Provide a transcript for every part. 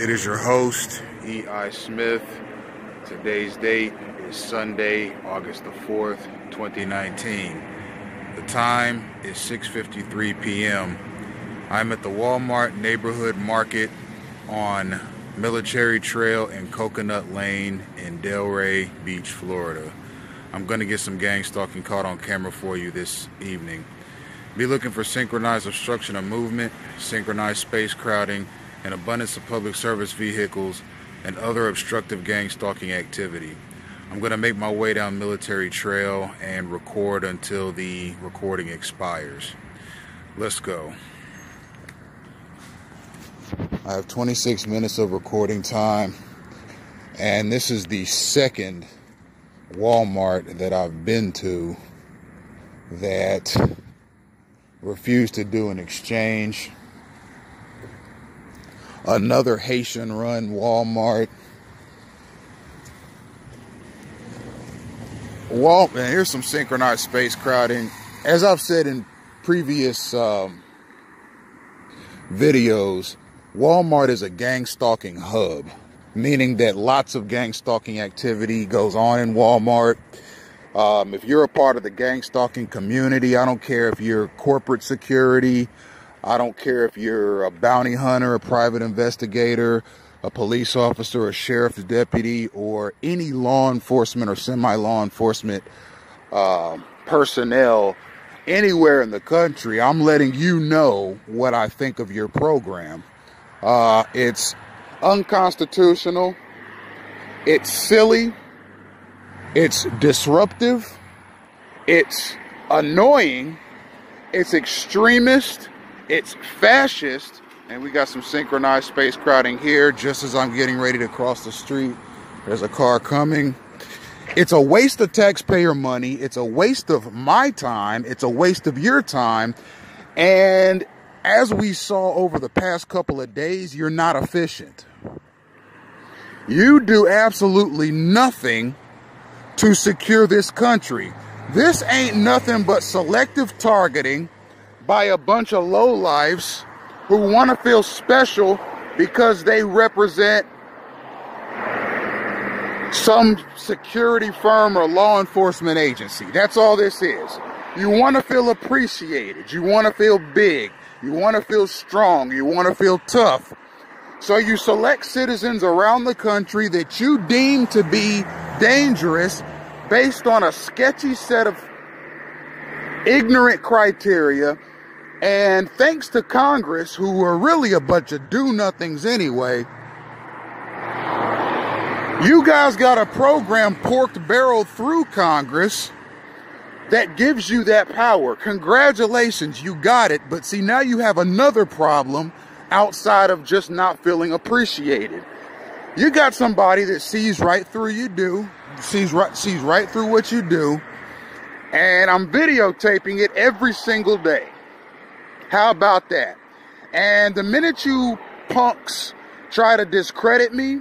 It is your host, E.I. Smith. Today's date is Sunday, August the 4th, 2019. The time is 6:53 p.m. I'm at the Walmart Neighborhood Market on Military Trail and Coconut Lane in Delray Beach, Florida. I'm going to get some gang stalking caught on camera for you this evening. Be looking for synchronized obstruction of movement, synchronized space crowding, an abundance of public service vehicles, and other obstructive gang stalking activity. I'm going to make my way down Military Trail and record until the recording expires. Let's go. I have 26 minutes of recording time, and this is the second Walmart that I've been to that refused to do an exchange. Another Haitian-run Walmart. And here's some synchronized space crowding. As I've said in previous videos, Walmart is a gang stalking hub, meaning that lots of gang stalking activity goes on in Walmart. If you're a part of the gang stalking community, I don't care if you're corporate security, I don't care if you're a bounty hunter, a private investigator, a police officer, a sheriff's deputy, or any law enforcement or semi-law enforcement personnel anywhere in the country, I'm letting you know what I think of your program. It's unconstitutional, it's silly, it's disruptive, it's annoying, it's extremist, it's fascist, and we got some synchronized space crowding here just as I'm getting ready to cross the street. There's a car coming. It's a waste of taxpayer money. It's a waste of my time. It's a waste of your time. And as we saw over the past couple of days, you're not efficient. You do absolutely nothing to secure this country. This ain't nothing but selective targeting by a bunch of lowlifes who want to feel special because they represent some security firm or law enforcement agency. That's all this is. You want to feel appreciated. You want to feel big. You want to feel strong. You want to feel tough. So you select citizens around the country that you deem to be dangerous based on a sketchy set of ignorant criteria. And thanks to Congress, who are really a bunch of do-nothings anyway, you guys got a program porked barreled through Congress that gives you that power. Congratulations, you got it. But see, now you have another problem outside of just not feeling appreciated. You got somebody that sees right through sees right through what you do, and I'm videotaping it every single day. How about that? And the minute you punks try to discredit me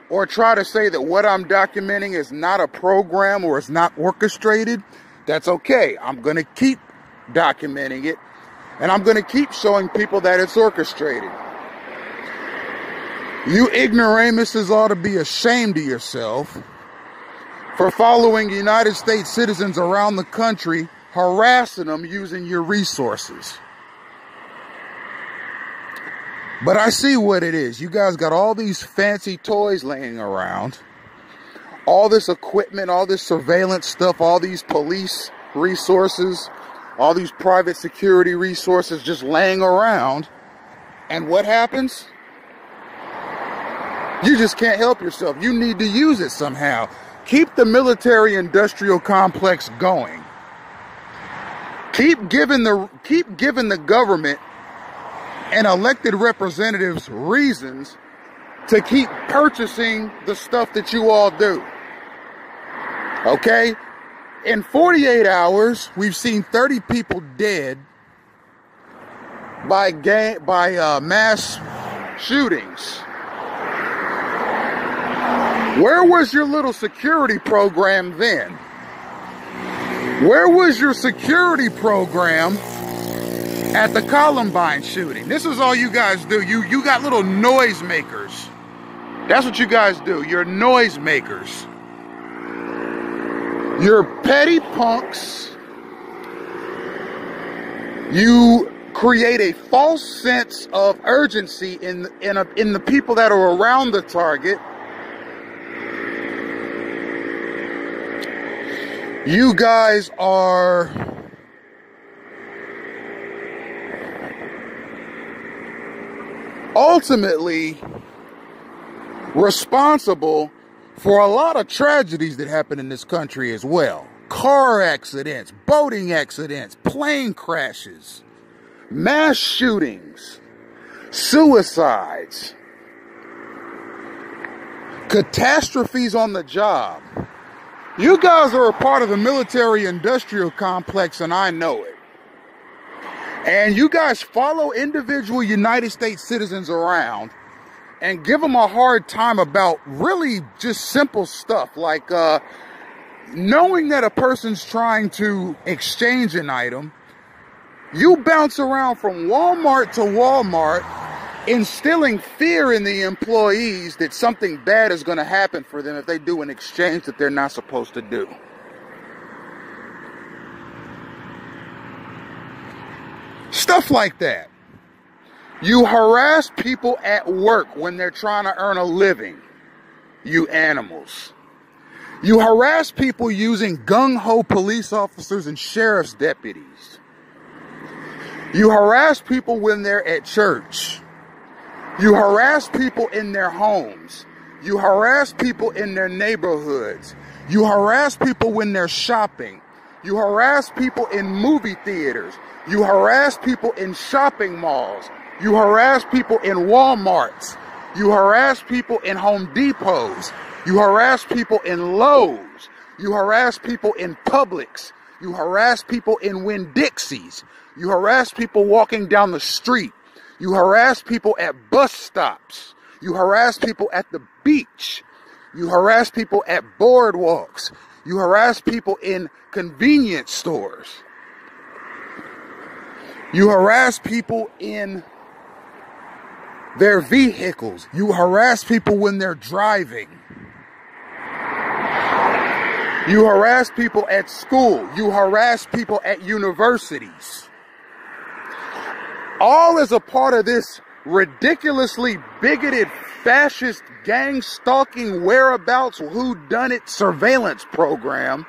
or try to say that what I'm documenting is not a program or is not orchestrated, that's okay. I'm going to keep documenting it, and I'm going to keep showing people that it's orchestrated. You ignoramuses ought to be ashamed of yourself for following United States citizens around the country, harassing them using your resources. But I see what it is. You guys got all these fancy toys laying around, all this equipment, all this surveillance stuff, all these police resources, all these private security resources just laying around. And what happens? You just can't help yourself. You need to use it somehow. Keep the military-industrial complex going. Keep giving the government and elected representatives reasons to keep purchasing the stuff that you all do. Okay? In 48 hours, we've seen 30 people dead by mass shootings. Where was your little security program then? Where was your security program at the Columbine shooting? This is all you guys do. You got little noisemakers That's what you guys do. You're noisemakers. You're petty punks. You create a false sense of urgency in the people that are around the target. You guys are ultimately responsible for a lot of tragedies that happen in this country as well. Car accidents, boating accidents, plane crashes, mass shootings, suicides, catastrophes on the job. You guys are a part of the military-industrial complex, and I know it. And you guys follow individual United States citizens around and give them a hard time about really just simple stuff like knowing that a person's trying to exchange an item. You bounce around from Walmart to Walmart, instilling fear in the employees that something bad is going to happen for them if they do an exchange that they're not supposed to do. Stuff like that. You harass people at work when they're trying to earn a living, you animals. You harass people using gung-ho police officers and sheriff's deputies. You harass people when they're at church. You harass people in their homes. You harass people in their neighborhoods. You harass people when they're shopping. You harass people in movie theaters. You harass people in shopping malls. You harass people in Walmarts. You harass people in Home Depots. You harass people in Lowe's. You harass people in Publix. You harass people in Winn-Dixie's. You harass people walking down the street. You harass people at bus stops. You harass people at the beach. You harass people at boardwalks. You harass people in convenience stores. You harass people in their vehicles. You harass people when they're driving. You harass people at school. You harass people at universities. All as a part of this ridiculously bigoted, fascist, gang-stalking, whereabouts, whodunit surveillance program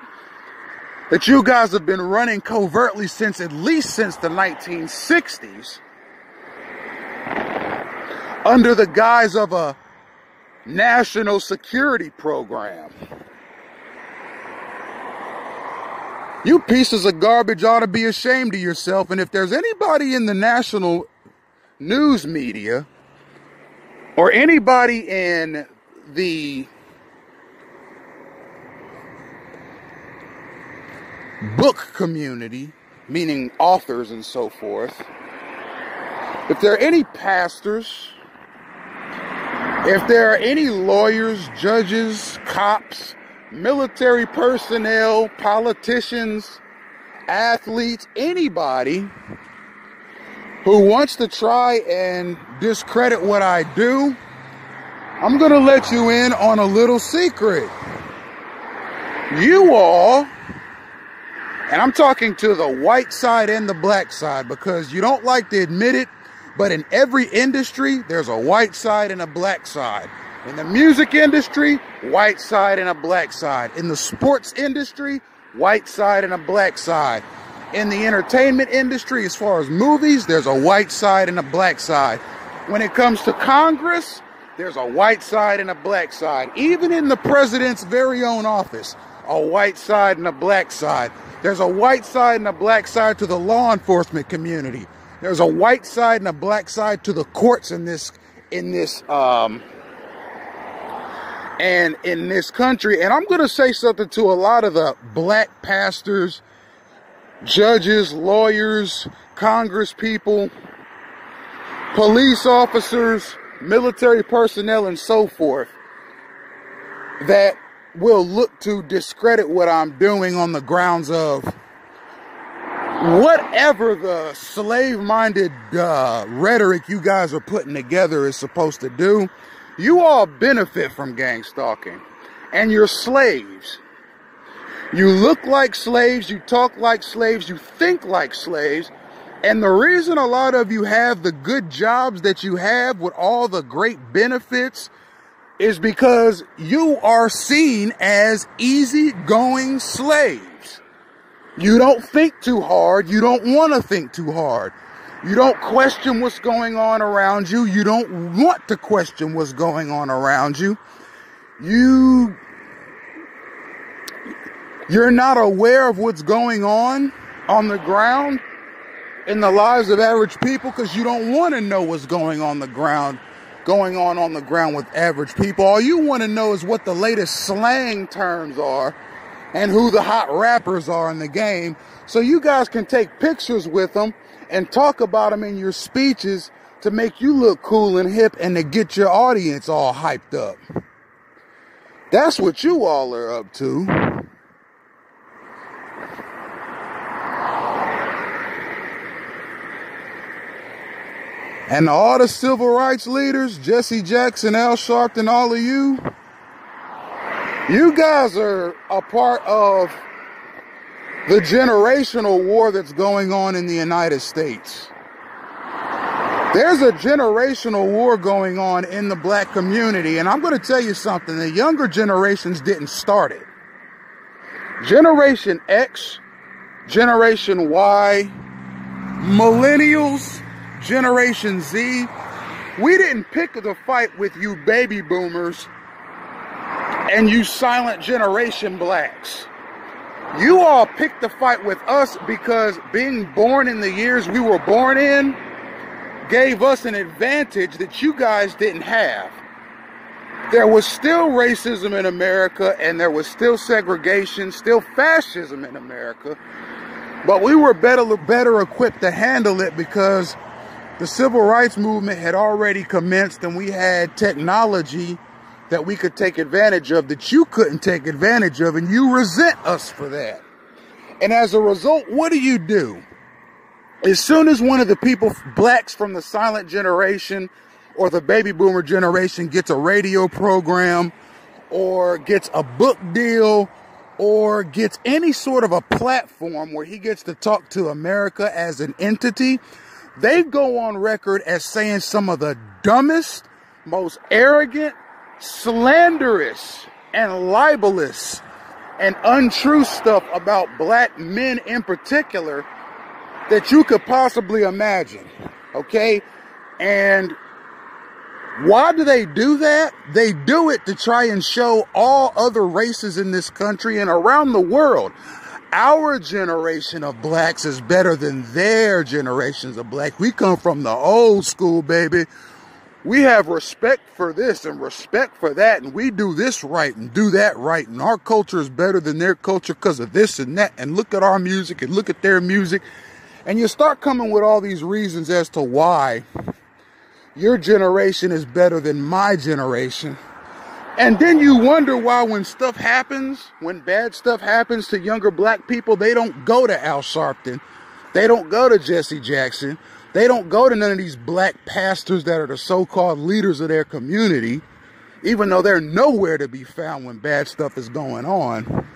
that you guys have been running covertly since at least since the 1960s under the guise of a national security program. You pieces of garbage ought to be ashamed of yourself. And if there's anybody in the national news media or anybody in the book community, meaning authors and so forth, if there are any pastors, if there are any lawyers, judges, cops, military personnel, politicians, athletes, anybody who wants to try and discredit what I do, I'm going to let you in on a little secret. You all, and I'm talking to the white side and the black side because you don't like to admit it, but in every industry, there's a white side and a black side. In the music industry, white side and a black side. In the sports industry, white side and a black side. In the entertainment industry, as far as movies, there's a white side and a black side. When it comes to Congress, there's a white side and a black side. Even in the president's very own office, a white side and a black side. There's a white side and a black side to the law enforcement community. There's a white side and a black side to the courts in this country. And I'm going to say something to a lot of the black pastors, judges, lawyers, Congress people, police officers, military personnel, and so forth, that will look to discredit what I'm doing on the grounds of whatever the slave-minded rhetoric you guys are putting together is supposed to do. You all benefit from gang stalking. And you're slaves. You look like slaves, you talk like slaves, you think like slaves. And the reason a lot of you have the good jobs that you have with all the great benefits is because you are seen as easygoing slaves. You don't think too hard. You don't want to think too hard. You don't question what's going on around you. You don't want to question what's going on around you. You're not aware of what's going on the ground in the lives of average people because you don't want to know what's going on the ground with average people. All you want to know is what the latest slang terms are and who the hot rappers are in the game, so you guys can take pictures with them and talk about them in your speeches to make you look cool and hip and to get your audience all hyped up. That's what you all are up to. And all the civil rights leaders, Jesse Jackson, Al Sharpton, all of you, you guys are a part of the generational war that's going on in the United States. There's a generational war going on in the black community, and I'm going to tell you something. The younger generations didn't start it. Generation X, Generation Y, Millennials, Generation Z, we didn't pick the fight with you baby boomers and you silent generation blacks. You all picked the fight with us because being born in the years we were born in gave us an advantage that you guys didn't have. There was still racism in America, and there was still segregation, still fascism in America, but we were better equipped to handle it because the civil rights movement had already commenced, and we had technology that we could take advantage of that you couldn't take advantage of, and you resent us for that. And as a result, what do? As soon as one of the people, blacks from the silent generation or the baby boomer generation, gets a radio program or gets a book deal or gets any sort of a platform where he gets to talk to America as an entity, they go on record as saying some of the dumbest, most arrogant, slanderous, and libelous and untrue stuff about black men in particular that you could possibly imagine, okay? And why do they do that? They do it to try and show all other races in this country and around the world, our generation of blacks is better than their generations of black. We come from the old school, baby. We have respect for this and respect for that, and we do this right and do that right, and our culture is better than their culture because of this and that, and look at our music and look at their music. And you start coming with all these reasons as to why your generation is better than my generation. And then you wonder why when stuff happens, when bad stuff happens to younger black people, they don't go to Al Sharpton. They don't go to Jesse Jackson. They don't go to none of these black pastors that are the so-called leaders of their community, even though they're nowhere to be found when bad stuff is going on.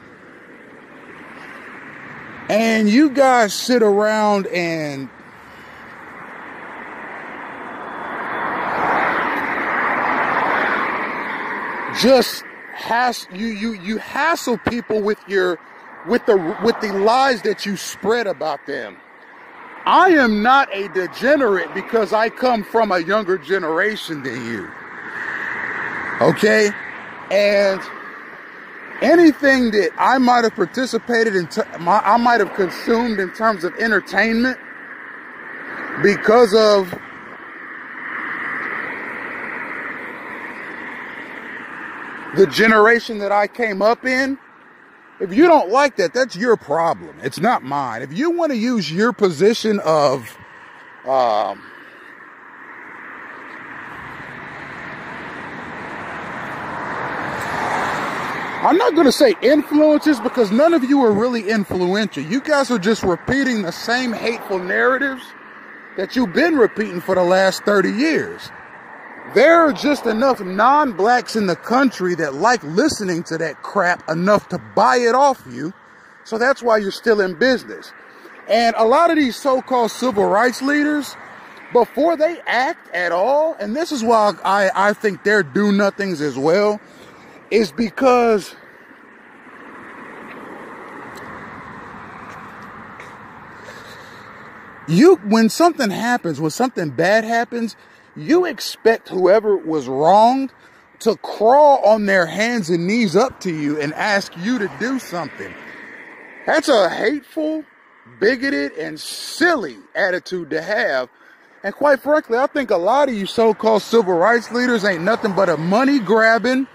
And you guys sit around and just you hassle people with the lies that you spread about them. I am not a degenerate because I come from a younger generation than you. Okay? And anything that I might have participated in, I might have consumed in terms of entertainment because of the generation that I came up in. If you don't like that, that's your problem. It's not mine. If you want to use your position of I'm not going to say influences because none of you are really influential. You guys are just repeating the same hateful narratives that you've been repeating for the last 30 years. There are just enough non-blacks in the country that like listening to that crap enough to buy it off you. So that's why you're still in business. And a lot of these so-called civil rights leaders, before they act at all, and this is why I think they're do-nothings as well, is because when something happens, when something bad happens, you expect whoever was wronged to crawl on their hands and knees up to you and ask you to do something. That's a hateful, bigoted, and silly attitude to have. And quite frankly, I think a lot of you so-called civil rights leaders ain't nothing but a money-grabbing,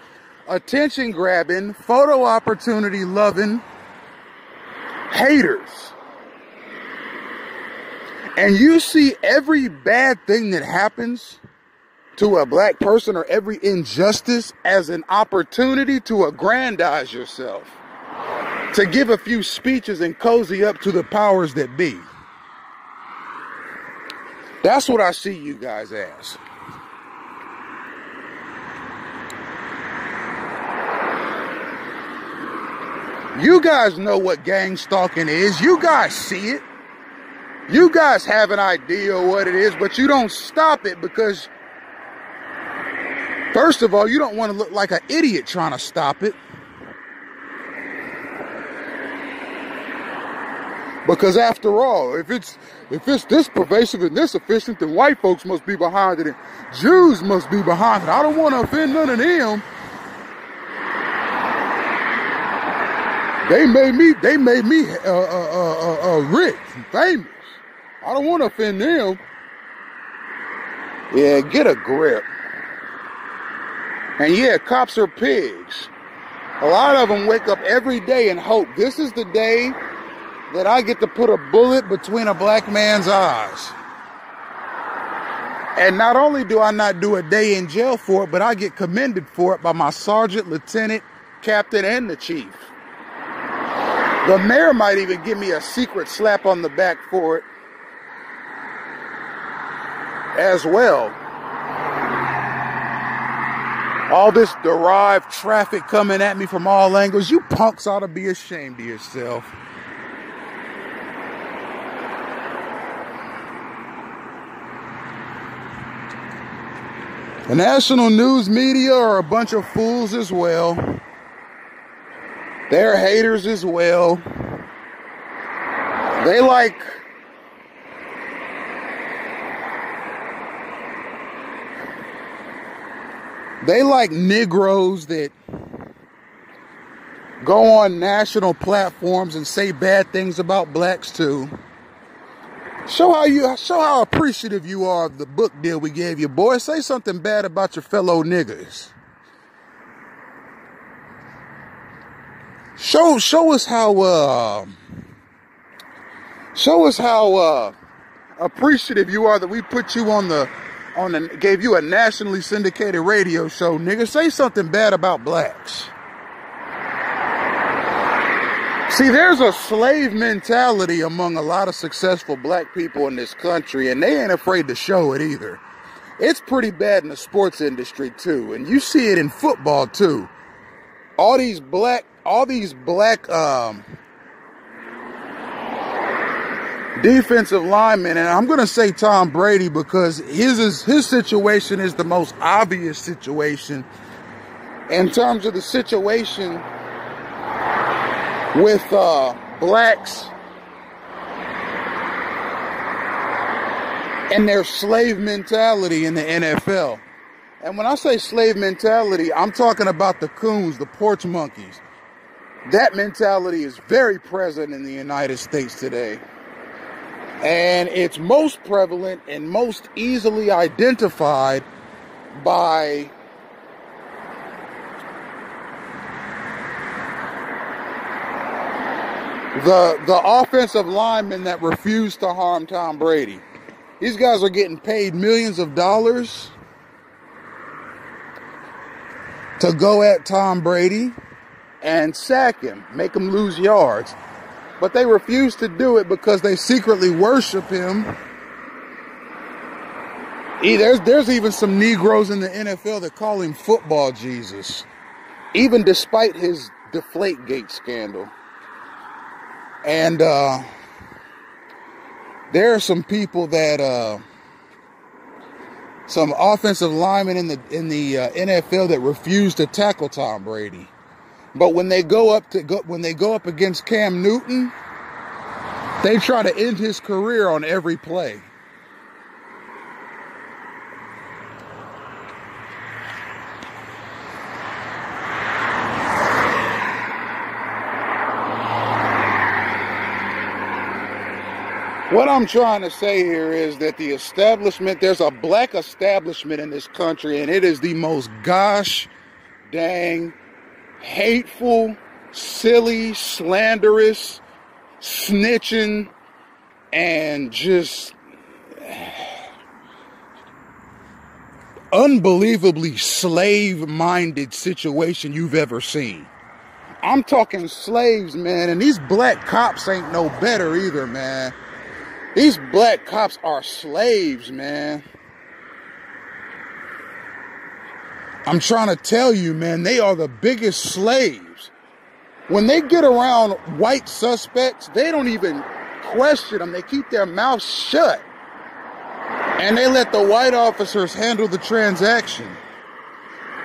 attention-grabbing, photo opportunity-loving haters. And you see every bad thing that happens to a black person or every injustice as an opportunity to aggrandize yourself, to give a few speeches and cozy up to the powers that be. That's what I see you guys as. You guys know what gang stalking is. You guys see it. You guys have an idea of what it is, but you don't stop it because, first of all, you don't want to look like an idiot trying to stop it. Because after all, if it's this pervasive and this efficient, then white folks must be behind it and Jews must be behind it. I don't want to offend none of them. They made me rich and famous. I don't want to offend them. Yeah, get a grip. And yeah, cops are pigs. A lot of them wake up every day and hope this is the day that I get to put a bullet between a black man's eyes. And not only do I not do a day in jail for it, but I get commended for it by my sergeant, lieutenant, captain, and the chief. The mayor might even give me a secret slap on the back for it as well. All this derived traffic coming at me from all angles. You punks ought to be ashamed of yourself. The national news media are a bunch of fools as well. They're haters as well. They like Negroes that go on national platforms and say bad things about blacks too. Show how appreciative you are of the book deal we gave you, boy. Say something bad about your fellow niggas. Show us how appreciative you are that we put you gave you a nationally syndicated radio show, nigga. Say something bad about blacks. See, there's a slave mentality among a lot of successful black people in this country, and they ain't afraid to show it either. It's pretty bad in the sports industry too, and you see it in football too. All these black defensive linemen, and I'm going to say Tom Brady because his situation is the most obvious situation in terms of the situation with blacks and their slave mentality in the NFL. And when I say slave mentality, I'm talking about the coons, the porch monkeys. That mentality is very present in the United States today. And it's most prevalent and most easily identified by the offensive linemen that refused to harm Tom Brady. These guys are getting paid millions of dollars to go at Tom Brady and sack him, make him lose yards. But they refuse to do it because they secretly worship him There's even some Negroes in the NFL that call him football Jesus, even despite his Deflategate scandal. And there are some people that some offensive linemen in the NFL that refuse to tackle Tom Brady, but when they go up against Cam Newton, they try to end his career on every play. What I'm trying to say here is that the establishment, there's a black establishment in this country, and it is the most gosh dang hateful, silly, slanderous, snitching, and just unbelievably slave-minded situation you've ever seen. I'm talking slaves, man, and these black cops ain't no better either, man. These black cops are slaves, man. I'm trying to tell you, man, they are the biggest slaves. When they get around white suspects, they don't even question them. They keep their mouths shut. And they let the white officers handle the transaction.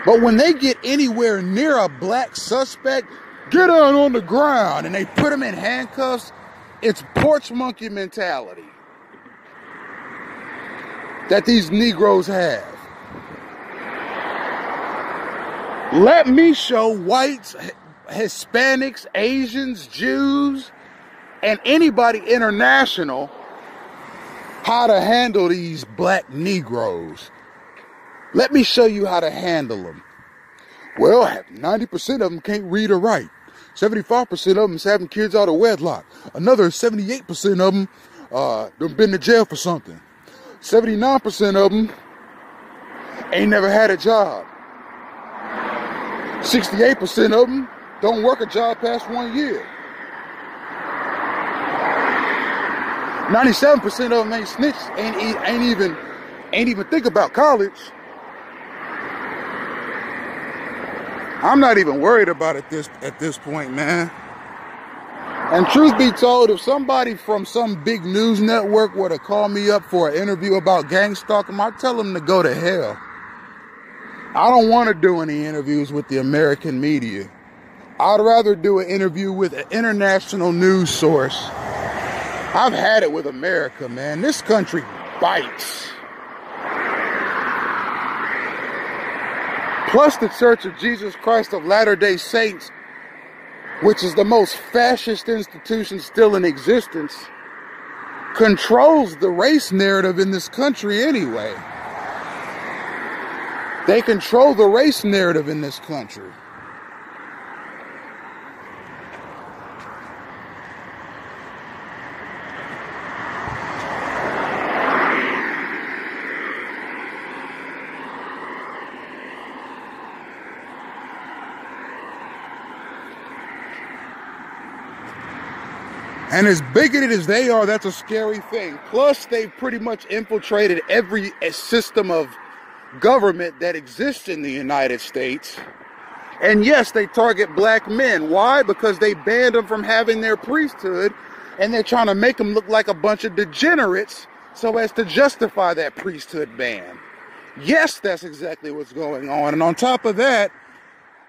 But when they get anywhere near a black suspect, get down on the ground, and they put them in handcuffs. It's porch monkey mentality that these Negroes have. Let me show whites, Hispanics, Asians, Jews, and anybody international how to handle these black Negroes. Let me show you how to handle them. Well, 90% of them can't read or write. 75% of them is having kids out of wedlock. Another 78% of them done been to jail for something. 79% of them ain't never had a job. 68% of them don't work a job past 1 year. 97% of them ain't snitched, ain't even think about college. I'm not even worried about it at this point, man. And truth be told, if somebody from some big news network were to call me up for an interview about gang stalking, I'd tell them to go to hell. I don't want to do any interviews with the American media. I'd rather do an interview with an international news source. I've had it with America, man. This country bites. Plus, the Church of Jesus Christ of Latter-day Saints, which is the most fascist institution still in existence, controls the race narrative in this country anyway. They control the race narrative in this country. And as bigoted as they are, that's a scary thing. Plus, they've pretty much infiltrated every system of government that exists in the United States. And yes, they target black men. Why? Because they banned them from having their priesthood, and they're trying to make them look like a bunch of degenerates so as to justify that priesthood ban. Yes, that's exactly what's going on. And on top of that,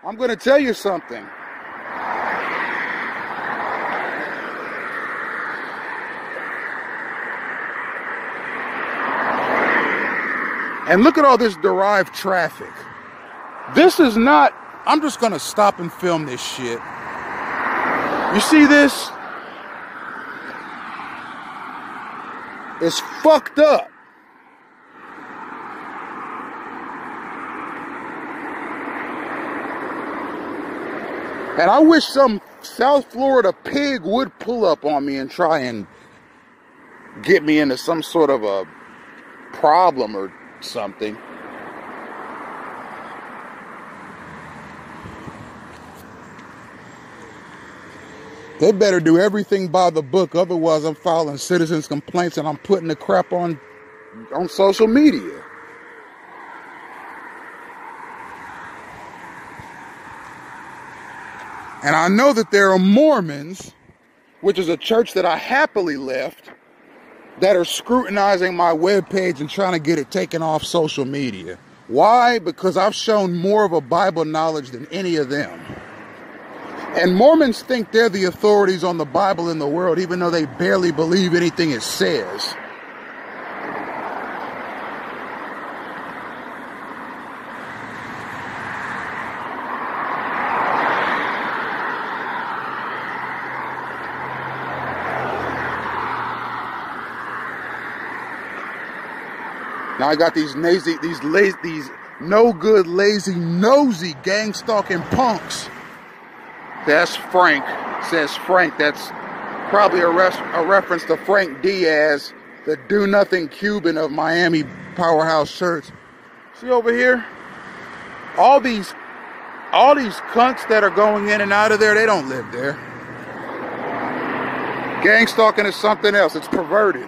I'm going to tell you something. And look at all this derived traffic. This is not, I'm just going to stop and film this shit. You see this? It's fucked up. And I wish some South Florida pig would pull up on me and try and get me into some sort of a problem or something. They better do everything by the book, otherwise I'm filing citizens complaints and I'm putting the crap on social media. And I know that there are Mormons, which is a church that I happily left, that are scrutinizing my webpage and trying to get it taken off social media. Why? Because I've shown more of a Bible knowledge than any of them. And Mormons think they're the authorities on the Bible in the world, even though they barely believe anything it says. Now I got these no good, lazy, nosy, gang stalking punks. That's Frank. Says Frank. That's probably a reference to Frank Diaz, the do-nothing Cuban of Miami Powerhouse Church. See over here? All these cunts that are going in and out of there, they don't live there. Gang stalking is something else. It's perverted.